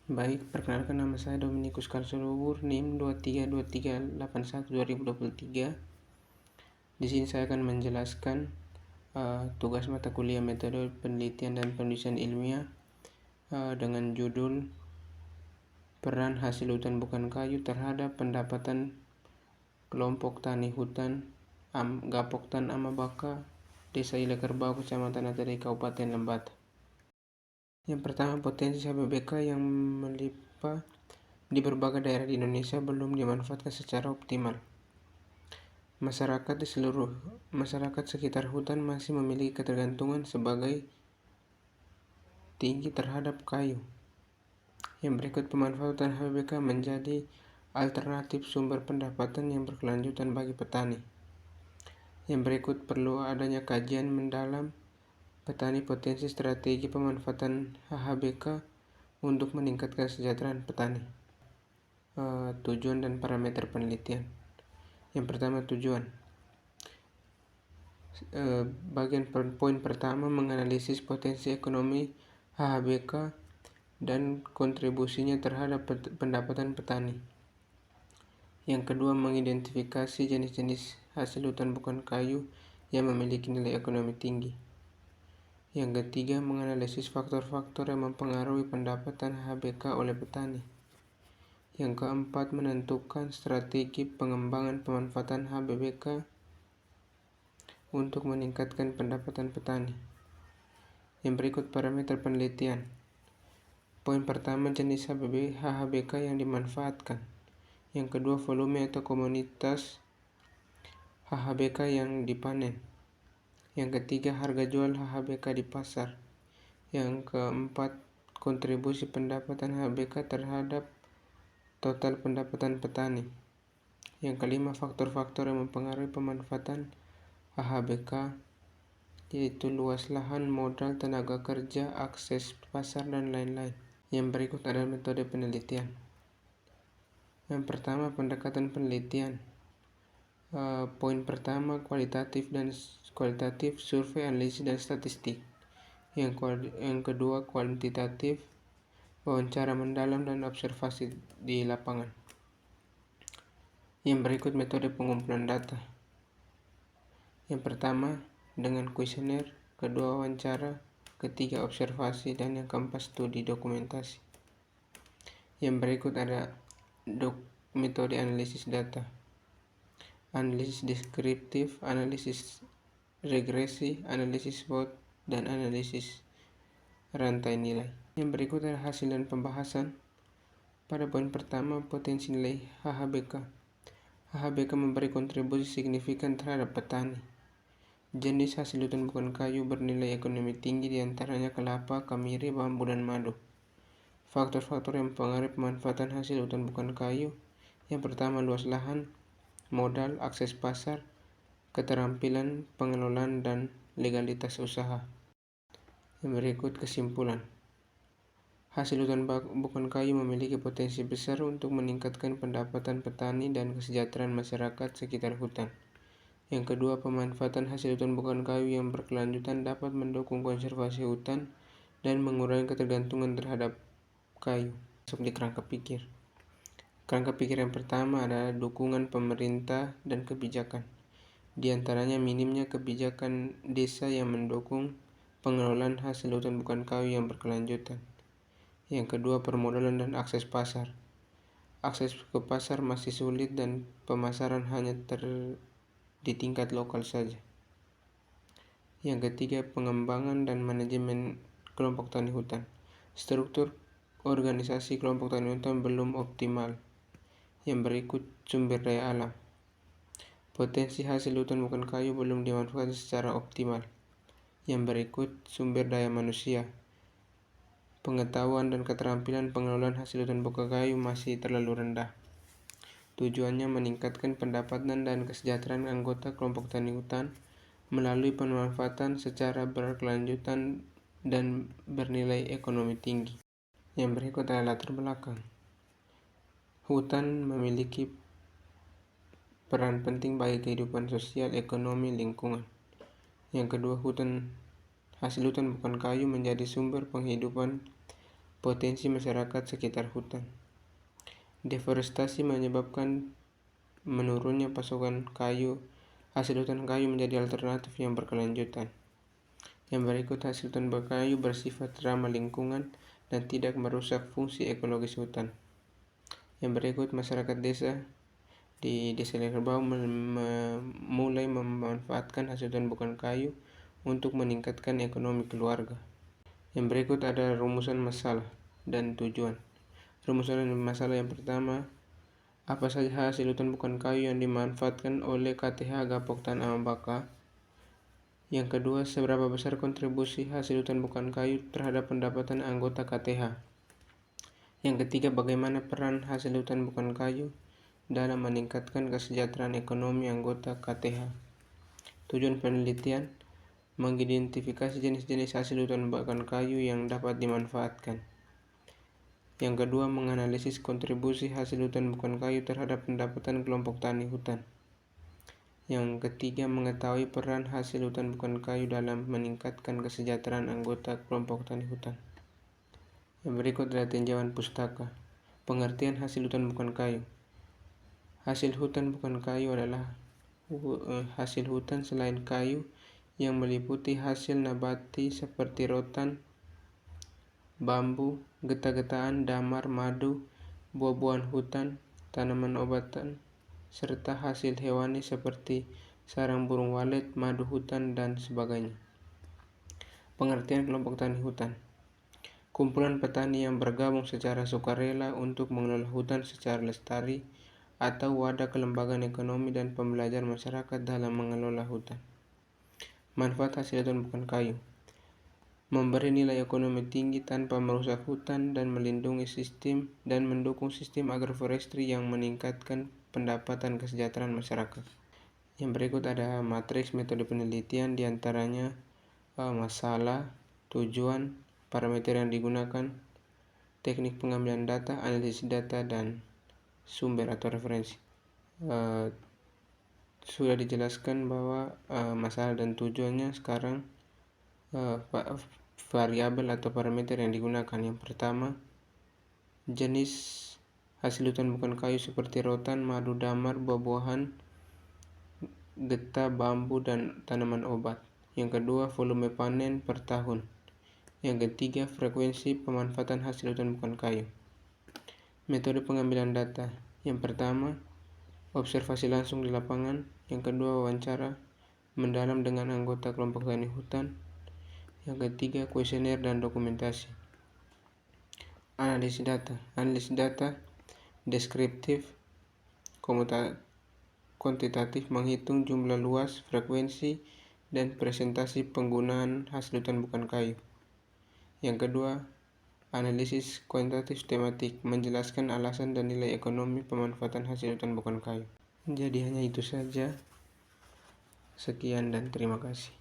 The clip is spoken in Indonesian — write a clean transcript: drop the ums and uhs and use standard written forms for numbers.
Baik, perkenalkan nama saya Dominikus Karsolowur, NIM 232381-2023. Di sini saya akan menjelaskan tugas mata kuliah metode penelitian dan penulisan ilmiah dengan judul Peran Hasil Hutan Bukan Kayu terhadap Pendapatan Kelompok Tani Hutan Gapoktan Amabaka, Desa Ilakerbau, Kecamatan Atari, Kabupaten Lembata. Yang pertama, potensi HBBK yang melimpah di berbagai daerah di Indonesia belum dimanfaatkan secara optimal. Masyarakat sekitar hutan masih memiliki ketergantungan sebagai tinggi terhadap kayu. Yang berikut, pemanfaatan HBBK menjadi alternatif sumber pendapatan yang berkelanjutan bagi petani. Yang berikut, perlu adanya kajian mendalam petani, potensi strategi pemanfaatan HHBK untuk meningkatkan kesejahteraan petani. Tujuan dan parameter penelitian. Yang pertama, tujuan. Bagian poin pertama, menganalisis potensi ekonomi HHBK dan kontribusinya terhadap pendapatan petani. Yang kedua, mengidentifikasi jenis-jenis hasil hutan bukan kayu yang memiliki nilai ekonomi tinggi. Yang ketiga, menganalisis faktor-faktor yang mempengaruhi pendapatan HBK oleh petani. Yang keempat, menentukan strategi pengembangan pemanfaatan HBBK untuk meningkatkan pendapatan petani. Yang berikut, parameter penelitian. Poin pertama, jenis HHBK yang dimanfaatkan. Yang kedua, volume atau komunitas HHBK yang dipanen. Yang ketiga, harga jual HHBK di pasar. Yang keempat, kontribusi pendapatan HHBK terhadap total pendapatan petani. Yang kelima, faktor-faktor yang mempengaruhi pemanfaatan HHBK, yaitu luas lahan, modal, tenaga kerja, akses pasar, dan lain-lain. Yang berikut adalah metode penelitian. Yang pertama, pendekatan penelitian. Poin pertama, kualitatif survei, analisis, dan statistik. Yang kedua, kuantitatif, wawancara mendalam dan observasi di lapangan. Yang berikut metode pengumpulan data. Yang pertama, dengan kuesioner, kedua wawancara, ketiga observasi, dan yang keempat studi dokumentasi. Yang berikut ada metode analisis data. Analisis deskriptif, analisis regresi, analisis SWOT, dan analisis rantai nilai. Yang berikut adalah hasil dan pembahasan. Pada poin pertama, potensi nilai HHBK. HHBK memberi kontribusi signifikan terhadap petani. Jenis hasil hutan bukan kayu bernilai ekonomi tinggi, diantaranya kelapa, kemiri, bambu, dan madu. Faktor-faktor yang mempengaruhi pemanfaatan hasil hutan bukan kayu. Yang pertama, luas lahan, modal, akses pasar, keterampilan pengelolaan, dan legalitas usaha. Yang berikut kesimpulan. Hasil hutan bukan kayu memiliki potensi besar untuk meningkatkan pendapatan petani dan kesejahteraan masyarakat sekitar hutan. Yang kedua, pemanfaatan hasil hutan bukan kayu yang berkelanjutan dapat mendukung konservasi hutan dan mengurangi ketergantungan terhadap kayu. Masuk di kerangka pikir. Kerangka pikir yang pertama adalah dukungan pemerintah dan kebijakan. Di antaranya minimnya kebijakan desa yang mendukung pengelolaan hasil hutan bukan kayu yang berkelanjutan. Yang kedua, permodalan dan akses pasar. Akses ke pasar masih sulit dan pemasaran hanya di tingkat lokal saja. Yang ketiga, pengembangan dan manajemen kelompok tani hutan. Struktur organisasi kelompok tani hutan belum optimal. Yang berikut, sumber daya alam. Potensi hasil hutan bukan kayu belum dimanfaatkan secara optimal. Yang berikut, sumber daya manusia. Pengetahuan dan keterampilan pengelolaan hasil hutan bukan kayu masih terlalu rendah. Tujuannya meningkatkan pendapatan dan kesejahteraan anggota kelompok tani hutan melalui pemanfaatan secara berkelanjutan dan bernilai ekonomi tinggi. Yang berikut adalah latar belakang. Hutan memiliki peran penting bagi kehidupan sosial, ekonomi, lingkungan. Yang kedua, hasil hutan bukan kayu menjadi sumber penghidupan potensi masyarakat sekitar hutan. Deforestasi menyebabkan menurunnya pasokan kayu. Hasil hutan kayu menjadi alternatif yang berkelanjutan. Yang berikut, hasil hutan kayu bersifat ramah lingkungan dan tidak merusak fungsi ekologis hutan. Yang berikut, masyarakat desa di Desa Lerbau mulai memanfaatkan hasil hutan bukan kayu untuk meningkatkan ekonomi keluarga. Yang berikut ada rumusan masalah dan tujuan. Rumusan masalah yang pertama, apa saja hasil hutan bukan kayu yang dimanfaatkan oleh KTH Gapok Tanah Ambaka? Yang kedua, seberapa besar kontribusi hasil hutan bukan kayu terhadap pendapatan anggota KTH? Yang ketiga, bagaimana peran hasil hutan bukan kayu dalam meningkatkan kesejahteraan ekonomi anggota KTH? Tujuan penelitian, mengidentifikasi jenis-jenis hasil hutan bukan kayu yang dapat dimanfaatkan. Yang kedua, menganalisis kontribusi hasil hutan bukan kayu terhadap pendapatan kelompok tani hutan. Yang ketiga, mengetahui peran hasil hutan bukan kayu dalam meningkatkan kesejahteraan anggota kelompok tani hutan. Yang berikut adalah tinjauan pustaka. Pengertian hasil hutan bukan kayu. Hasil hutan bukan kayu adalah hasil hutan selain kayu yang meliputi hasil nabati seperti rotan, bambu, getah-getahan, damar, madu, buah-buahan hutan, tanaman obatan, serta hasil hewani seperti sarang burung walet, madu hutan, dan sebagainya. Pengertian kelompok tani hutan. Kumpulan petani yang bergabung secara sukarela untuk mengelola hutan secara lestari atau wadah kelembagaan ekonomi dan pembelajaran masyarakat dalam mengelola hutan. Manfaat hasil hutan bukan kayu. Memberi nilai ekonomi tinggi tanpa merusak hutan dan melindungi sistem dan mendukung sistem agroforestry yang meningkatkan pendapatan kesejahteraan masyarakat. Yang berikut ada matriks metode penelitian, diantaranya masalah, tujuan, parameter yang digunakan, teknik pengambilan data, analisis data, dan sumber atau referensi. Sudah dijelaskan bahwa masalah dan tujuannya. Sekarang variabel atau parameter yang digunakan. Yang pertama, jenis hasil hutan bukan kayu seperti rotan, madu, damar, buah-buahan, getah, bambu, dan tanaman obat. Yang kedua, volume panen per tahun. Yang ketiga, frekuensi pemanfaatan hasil hutan bukan kayu. Metode pengambilan data. Yang pertama, observasi langsung di lapangan. Yang kedua, wawancara mendalam dengan anggota kelompok tani hutan. Yang ketiga, kuesioner dan dokumentasi. Analisis data. Analisis data deskriptif, kuantitatif, menghitung jumlah luas, frekuensi, dan presentasi penggunaan hasil hutan bukan kayu. Yang kedua, analisis kuantitatif tematik, menjelaskan alasan dan nilai ekonomi pemanfaatan hasil hutan bukan kayu. Jadi hanya itu saja. Sekian dan terima kasih.